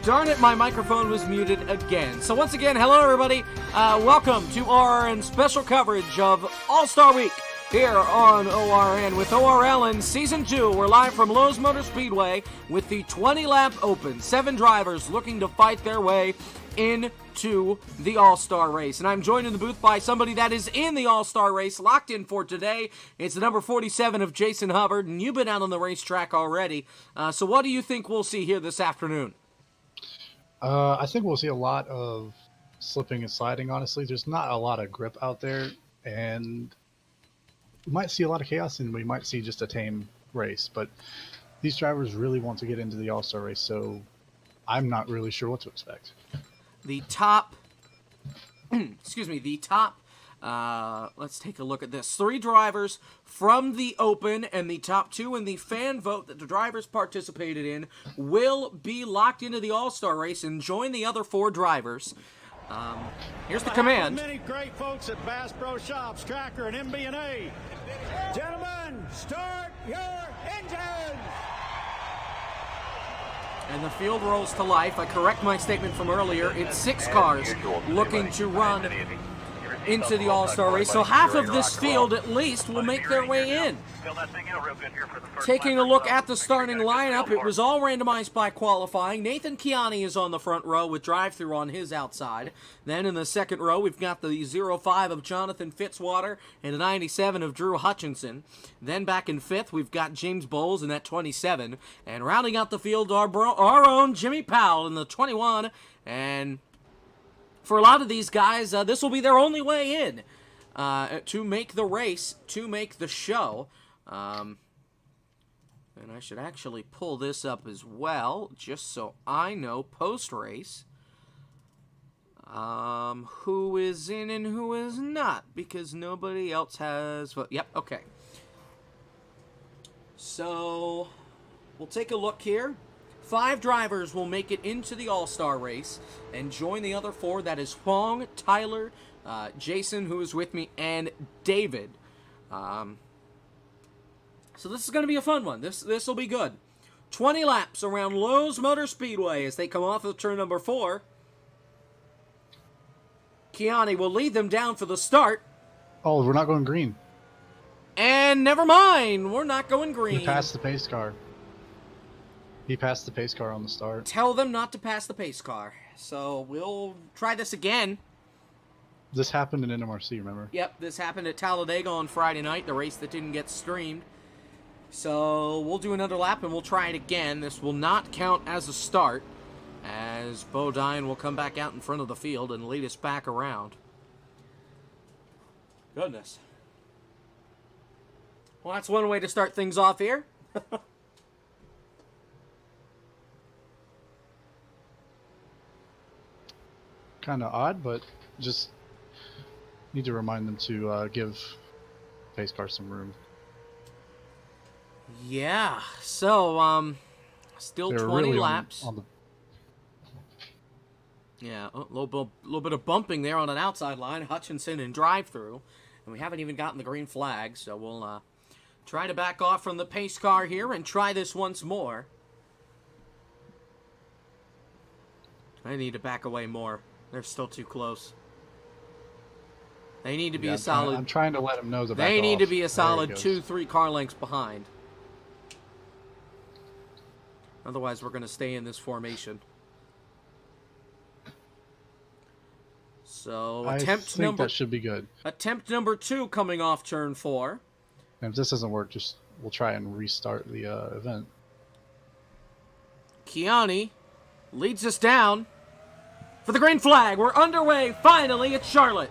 Darn it, my microphone was muted again. So once again, hello everybody. Welcome to our special coverage of All-Star Week here on ORN with ORL in Season 2. We're live from Lowe's Motor Speedway with the 20-lap open. 7 drivers looking to fight their way into the All-Star race. And I'm joined in the booth by somebody that is in the All-Star race, locked in for today. It's the number 47 of Jason Hubbard, and you've been out on the racetrack already. So what do you think we'll see here this afternoon? I think we'll see a lot of slipping and sliding, honestly. There's not a lot of grip out there, and we might see a lot of chaos, and we might see just a tame race. But these drivers really want to get into the All-Star race, so I'm not really sure what to expect. The top, let's take a look at this. 3 drivers from the Open and the top 2 in the fan vote that the drivers participated in will be locked into the All-Star race and join the other 4 drivers. Here's the command. Many great folks at Bass Pro Shops, Tracker, and MB&A. Gentlemen, start your engines! And the field rolls to life. I correct my statement from earlier. It's 6 cars looking to run into the All-Star race. So half of this field at least will make their way in. Taking a look at the starting lineup, it was all randomized by qualifying. Nathan Kiani is on the front row with drive-through on his outside. Then in the second row, we've got the 05 of Jonathan Fitzwater and the 97 of Drew Hutchinson. Then back in 5th, we've got James Bowles in that 27. And rounding out the field, our own Jimmy Powell in the 21. And for a lot of these guys, this will be their only way in to make the race, to make the show. And I should actually pull this up as well, just so I know post-race who is in and who is not, because nobody else has. Yep, okay. So we'll take a look here. 5 drivers will make it into the All-Star race and join the other 4. That is Huang, Tyler, Jason, who is with me, and David. So this is going to be a fun one. This will be good. 20 laps around Lowe's Motor Speedway as they come off of turn number 4. Kiani will lead them down for the start. Oh, we're not going green. And never mind, we're not going green. He passed the pace car. He passed the pace car on the start. Tell them not to pass the pace car. So we'll try this again. This happened in NMRC, remember? Yep, this happened at Talladega on Friday night, the race that didn't get streamed. So we'll do another lap and we'll try it again. This will not count as a start, as Bodine will come back out in front of the field and lead us back around. Goodness. Well, that's one way to start things off here. Kind of odd, but just need to remind them to give pace car some room. Yeah, so still They're 20 really laps. On the... Yeah, a little bit of bumping there on an outside line. Hutchinson and drive-through, and we haven't even gotten the green flag, so we'll try to back off from the pace car here and try this once more. I need to back away more. They're still too close. They need to be a solid. I'm trying to let them know the back They need off. to be a solid 2-3 car lengths behind. Otherwise, we're going to stay in this formation. So attempt number. That should be good. Attempt number 2 coming off turn 4. And if this doesn't work, just we'll try and restart the event. Kiani leads us down for the green flag. We're underway. Finally, it's Charlotte.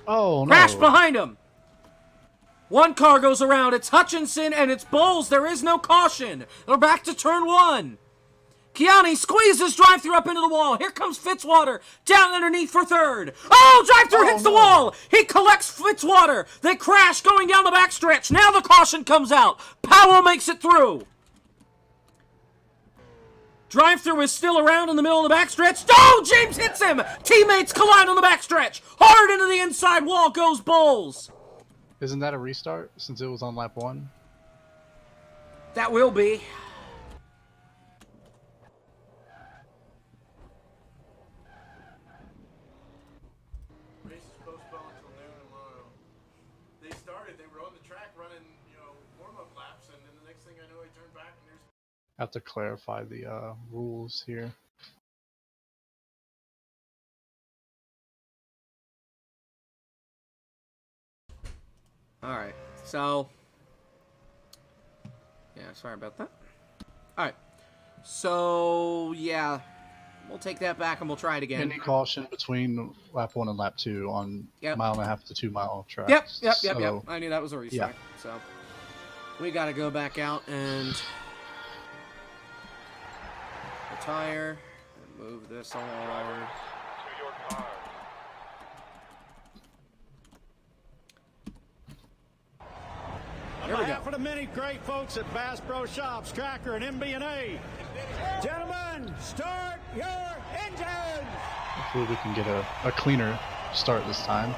Oh, no. Crash behind him. One car goes around. It's Hutchinson and it's Bowles. There is no caution. They're back to turn 1. Kiani squeezes drive-through up into the wall. Here comes Fitzwater down underneath for 3rd. Oh, drive-through hits the wall. He collects Fitzwater. They crash going down the backstretch. Now the caution comes out. Powell makes it through. Drive-through is still around in the middle of the backstretch. Oh, James hits him. Teammates collide on the backstretch. Hard into the inside wall goes Bowles. Isn't that a restart since it was on lap 1? That will be. They were on the track running, warm-up laps, and then the next thing I know, I turned back and there's. I have to clarify the rules here. All right, so yeah, sorry about that. All right, so yeah, we'll take that back and we'll try it again. Any caution between lap 1 and lap 2 on mile and a half to 2 mile tracks. Yep. I knew that was a restart. Yeah. So we got to go back out and retire and move this along. On behalf of the many great folks at Bass Pro Shops, Tracker, and MB&A, gentlemen, start your engines! Hopefully we can get a cleaner start this time.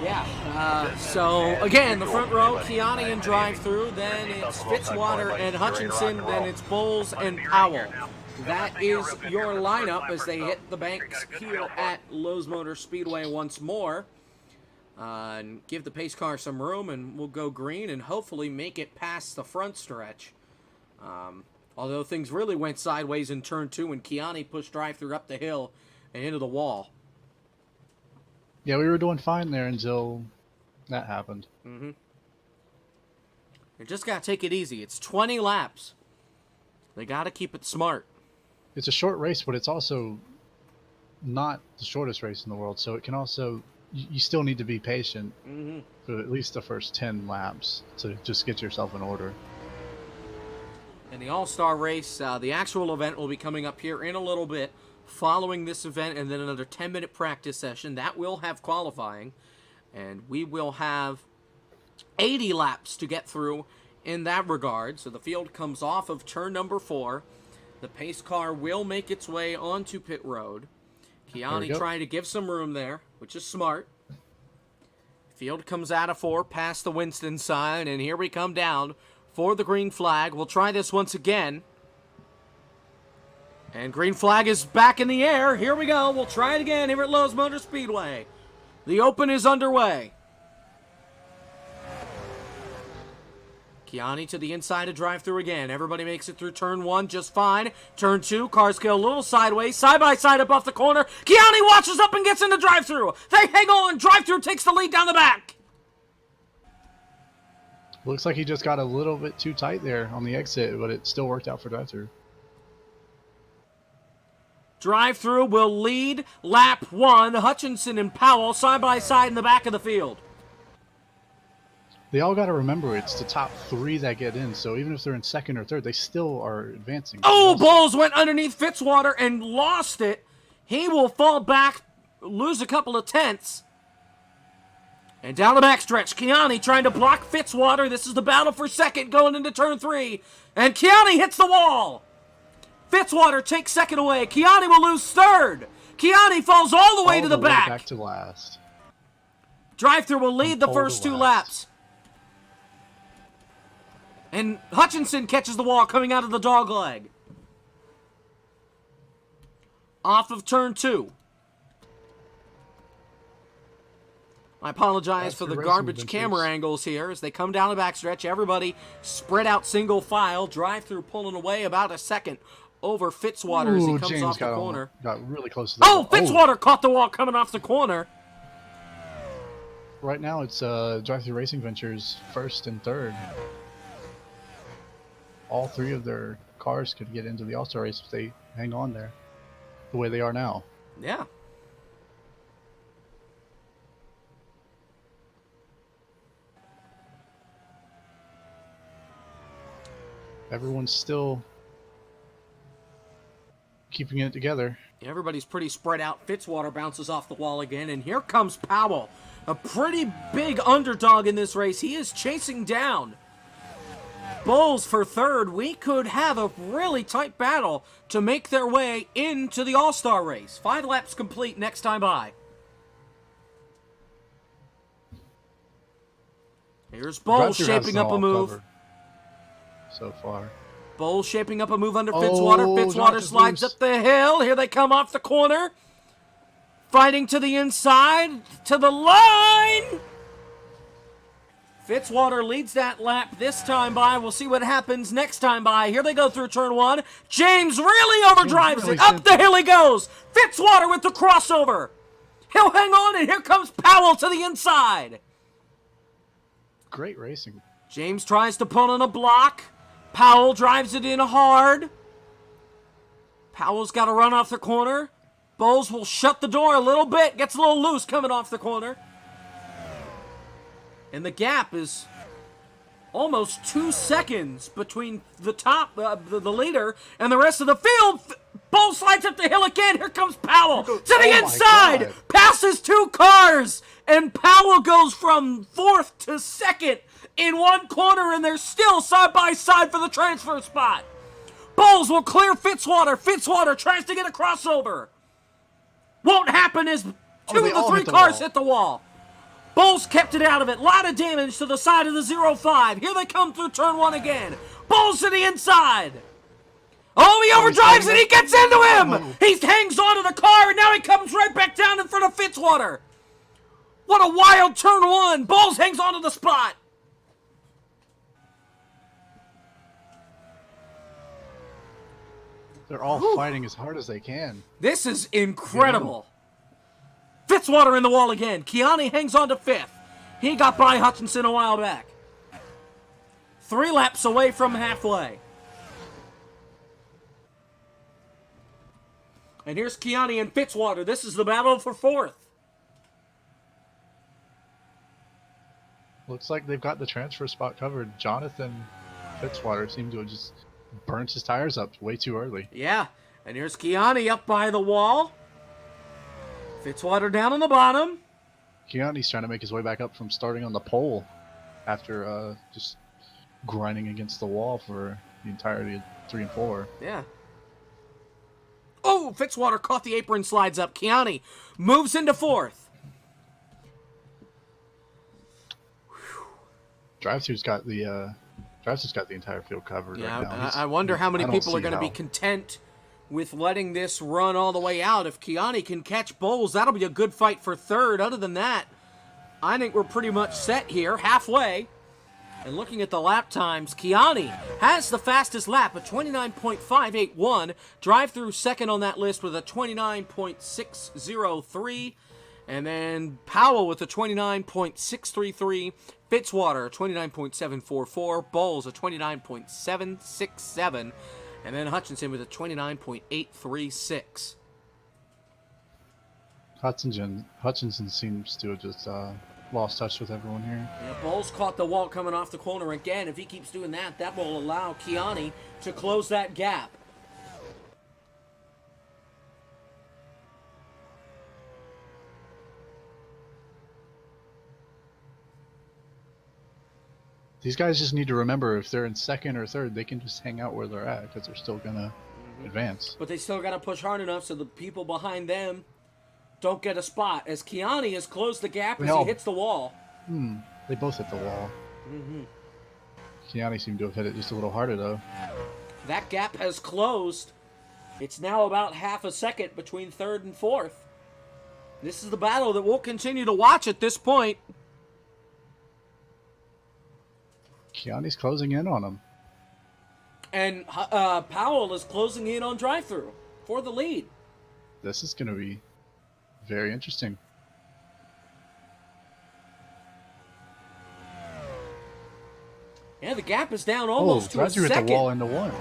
Yeah, so again, the front row, Kiani and drive-through, then it's Fitzwater and Hutchinson, then it's Bowles and Powell. That is your lineup as they hit the banks here at Lowe's Motor Speedway once more. And give the pace car some room, and we'll go green and hopefully make it past the front stretch. Although things really went sideways in turn 2 when Kiani pushed drive-through up the hill and into the wall. Yeah, we were doing fine there until that happened. You just got to take it easy. It's 20 laps. They got to keep it smart. It's a short race, but it's also not the shortest race in the world, so it can also... You still need to be patient for at least the first 10 laps to just get yourself in order. And the All-Star race, the actual event will be coming up here in a little bit following this event, and then another 10-minute practice session. That will have qualifying, and we will have 80 laps to get through in that regard. So the field comes off of turn number 4. The pace car will make its way onto pit road. Kiani trying to give some room there, which is smart. Field comes out of 4 past the Winston sign, and here we come down for the green flag. We'll try this once again. And green flag is back in the air. Here we go. We'll try it again here at Lowe's Motor Speedway. The Open is underway. Kiani to the inside to drive through again. Everybody makes it through turn 1 just fine. Turn 2, cars go a little sideways. Side by side up off the corner. Kiani watches up and gets into drive through. They hang on. Drive through takes the lead down the back. Looks like he just got a little bit too tight there on the exit, but it still worked out for drive through. Drive through will lead lap 1. Hutchinson and Powell side by side in the back of the field. They all got to remember it's the top 3 that get in, so even if they're in second or third, they still are advancing. Oh, Bowles went underneath Fitzwater and lost it. He will fall back, lose a couple of tenths. And down the backstretch, Kiani trying to block Fitzwater. This is the battle for second going into turn 3. And Kiani hits the wall. Fitzwater takes second away. Kiani will lose third. Kiani falls all the way to the back. Back to last. Drive-through will lead the first 2 laps. And Hutchinson catches the wall coming out of the dog leg. Off of turn 2. I apologize for the garbage camera angles here as they come down the backstretch. Everybody spread out single file. Drive-through pulling away about a second over Fitzwater as he comes James off the corner. Got really close to that. Oh, Fitzwater caught the wall coming off the corner. Right now it's Drive-Thru Racing Ventures first and third. All 3 of their cars could get into the All-Star race if they hang on there the way they are now. Yeah. Everyone's still keeping it together. Everybody's pretty spread out. Fitzwater bounces off the wall again, and here comes Powell. A pretty big underdog in this race. He is chasing down Bowles for third. We could have a really tight battle to make their way into the All-Star race. 5 laps complete next time by. Here's Bowles shaping up a move. So far. Bowles shaping up a move under Fitzwater. Fitzwater slides up the hill. Here they come off the corner. Fighting to the inside. To the line. Fitzwater leads that lap this time by. We'll see what happens next time by. Here they go through turn 1. James really overdrives it. Up the hill he goes. Fitzwater with the crossover. He'll hang on, and here comes Powell to the inside. Great racing. James tries to pull on a block. Powell drives it in hard. Powell's got to run off the corner. Bowles will shut the door a little bit. Gets a little loose coming off the corner. And the gap is almost 2 seconds between the top, the leader, and the rest of the field. Bowles slides up the hill again. Here comes Powell to the inside. Passes 2 cars. And Powell goes from 4th to 2nd in one corner, and they're still side by side for the transfer spot. Bowles will clear Fitzwater. Fitzwater tries to get a crossover. Won't happen as 2 of the 3 cars hit the wall. Bowles kept it out of it. A lot of damage to the side of the 05. Here they come through turn 1 again. Bowles to the inside. Oh, he overdrives and he gets into him. He hangs onto the car, and now he comes right back down in front of Fitzwater. What a wild turn 1. Bowles hangs onto the spot. They're all fighting as hard as they can. This is incredible. Fitzwater in the wall again. Kiani hangs on to 5th. He got by Hutchinson a while back. 3 laps away from halfway. And here's Kiani and Fitzwater. This is the battle for 4th. Looks like they've got the transfer spot covered. Jonathan Fitzwater seemed to have just burnt his tires up way too early. Yeah, and here's Kiani up by the wall. Fitzwater down on the bottom. Kiani's trying to make his way back up from starting on the pole after just grinding against the wall for the entirety of 3 and 4. Yeah. Oh, Fitzwater caught the apron, slides up. Kiani moves into 4th. Drive-thru's got the entire field covered right now. I wonder how many people are going to be content with letting this run all the way out. If Kiani can catch Bowles, that'll be a good fight for 3rd. Other than that, I think we're pretty much set here, halfway. And looking at the lap times, Kiani has the fastest lap, a 29.581. Drive-through second on that list with a 29.603. And then Powell with a 29.633. Fitzwater, 29.744. Bowles, a 29.767. And then Hutchinson with a 29.836. Hutchinson seems to have just lost touch with everyone here. Yeah, Bowles caught the wall coming off the corner again. If he keeps doing that, that will allow Kiani to close that gap. These guys just need to remember, if they're in 2nd or 3rd, they can just hang out where they're at because they're still going to advance. But they still got to push hard enough so the people behind them don't get a spot. As Kiani has closed the gap as he hits the wall. They both hit the wall. Kiani seemed to have hit it just a little harder, though. That gap has closed. It's now about half a second between 3rd and 4th. This is the battle that we'll continue to watch at this point. Kiani's closing in on him. And Powell is closing in on drive-through for the lead. This is going to be very interesting. Yeah, the gap is down almost to a second. Drive-through hit the wall into 1.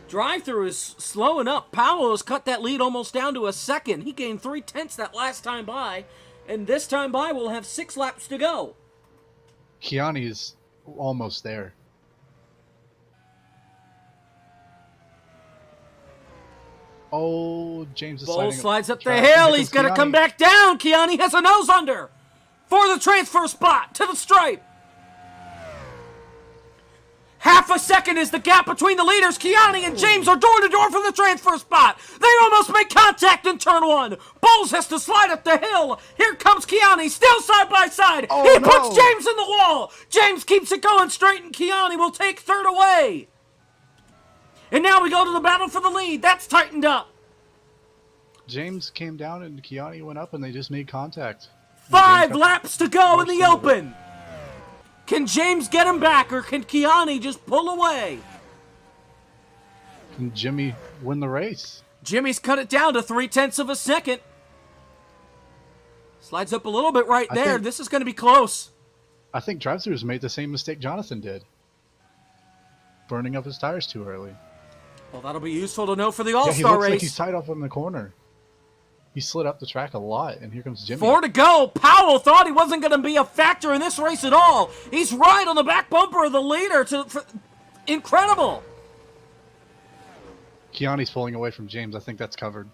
Drive-through is slowing up. Powell has cut that lead almost down to a second. He gained 0.3 that last time by. And this time by, we'll have 6 laps to go. Kiani's almost there. Oh, James is Bowles slides up the hill. He's going to come back down. Kiani has a nose under for the transfer spot to the stripe. Half a second is the gap between the leaders. Kiani and James are door to door for the transfer spot. They almost make contact in turn 1. Bowles has to slide up the hill. Here comes Kiani, still side by side. He puts James in the wall. James keeps it going straight, and Kiani will take 3rd away. And now we go to the battle for the lead. That's tightened up. James came down and Kiani went up, and they just made contact. 5 laps to go in the open. Can James get him back, or can Kiani just pull away? Can Jimmy win the race? Jimmy's cut it down to 0.3 of a second. Slides up a little bit right there. This is going to be close. I think drive-thru's made the same mistake Jonathan did. Burning up his tires too early. Well, that'll be useful to know for the Yeah, he All-Star looks race. like he's tied up in the corner. He slid up the track a lot, and here comes Jimmy. 4 to go. Powell thought he wasn't going to be a factor in this race at all. He's right on the back bumper of the leader. Incredible. Kiani's pulling away from James. I think that's covered.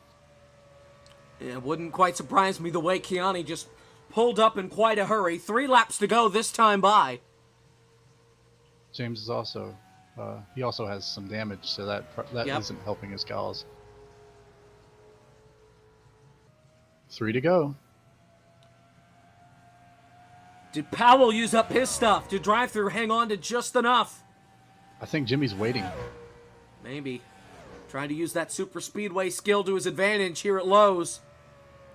It wouldn't quite surprise me the way Kiani just pulled up in quite a hurry. 3 laps to go this time by. James is also, he also has some damage, so that isn't helping his cause. 3 to go. Did Powell use up his stuff? Did drive-thru hang on to just enough? I think Jimmy's waiting. Maybe. Trying to use that super speedway skill to his advantage here at Lowe's.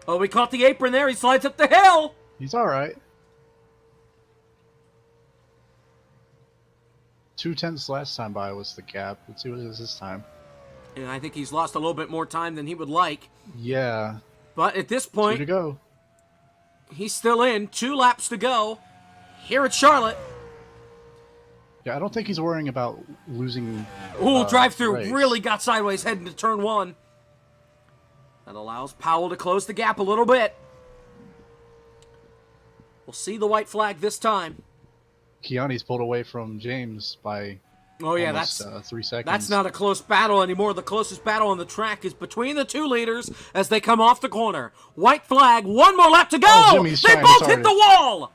Oh, he caught the apron there. He slides up the hill. He's all right. 2/10 last time by was the gap. Let's see what it is this time. And I think he's lost a little bit more time than he would like. Yeah. But at this 2 point, to go. he's still in. 2 laps to go here at Charlotte. Yeah, I don't think he's worrying about losing. Ooh, drive-thru race. really got sideways heading to turn 1. That allows Powell to close the gap a little bit. We'll see the white flag this time. Kiani's pulled away from James by almost, 3 seconds. That's not a close battle anymore. The closest battle on the track is between the 2 leaders as they come off the corner. White flag, 1 more lap to go! Oh, Jimmy's They trying both his hit the wall!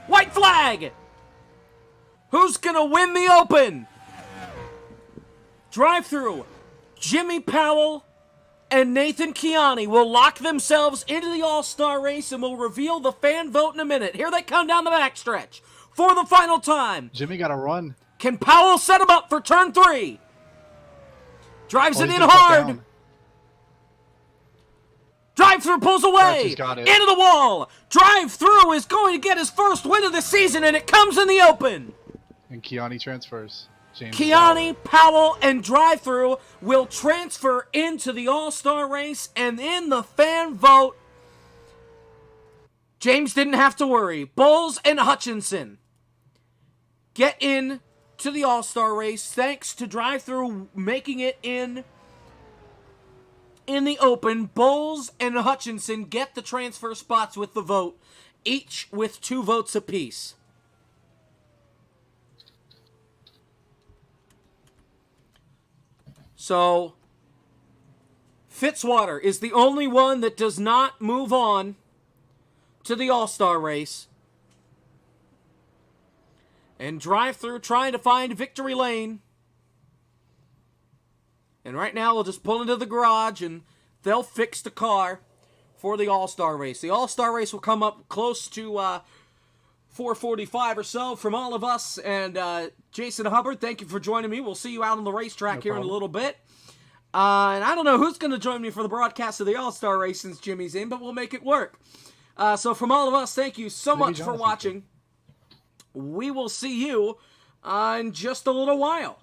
White flag! Who's gonna win the Open? Drive-thru. Jimmy Powell and Nathan Kiani will lock themselves into the All-Star race, and we'll reveal the fan vote in a minute. Here they come down the backstretch for the final time. Jimmy got a run. Can Powell set him up for turn 3? Drives it he's in gonna cut hard. down. Drive-thru pulls away. He's got it. Into the wall. Drive-thru is going to get his first win of the season, and it comes in the Open. And Kiani transfers. James Kiani, Powell, and Drive-thru will transfer into the All-Star race, and in the fan vote, James didn't have to worry. Bowles and Hutchinson get in to the All-Star race thanks to Drive-thru making it in the Open. Bowles and Hutchinson get the transfer spots with the vote, each with 2 votes apiece. So, Fitzwater is the only one that does not move on to the All-Star race. And Drive-thru trying to find victory lane. And right now we'll just pull into the garage and they'll fix the car for the All-Star race. The All-Star race will come up close to 4:45 or so from all of us. And Jason Hubbard, thank you for joining me. We'll see you out on the racetrack here in a little bit. And I don't know who's going to join me for the broadcast of the All-Star race since Jimmy's in, but we'll make it work. So from all of us, thank you so much for watching. We will see you in just a little while.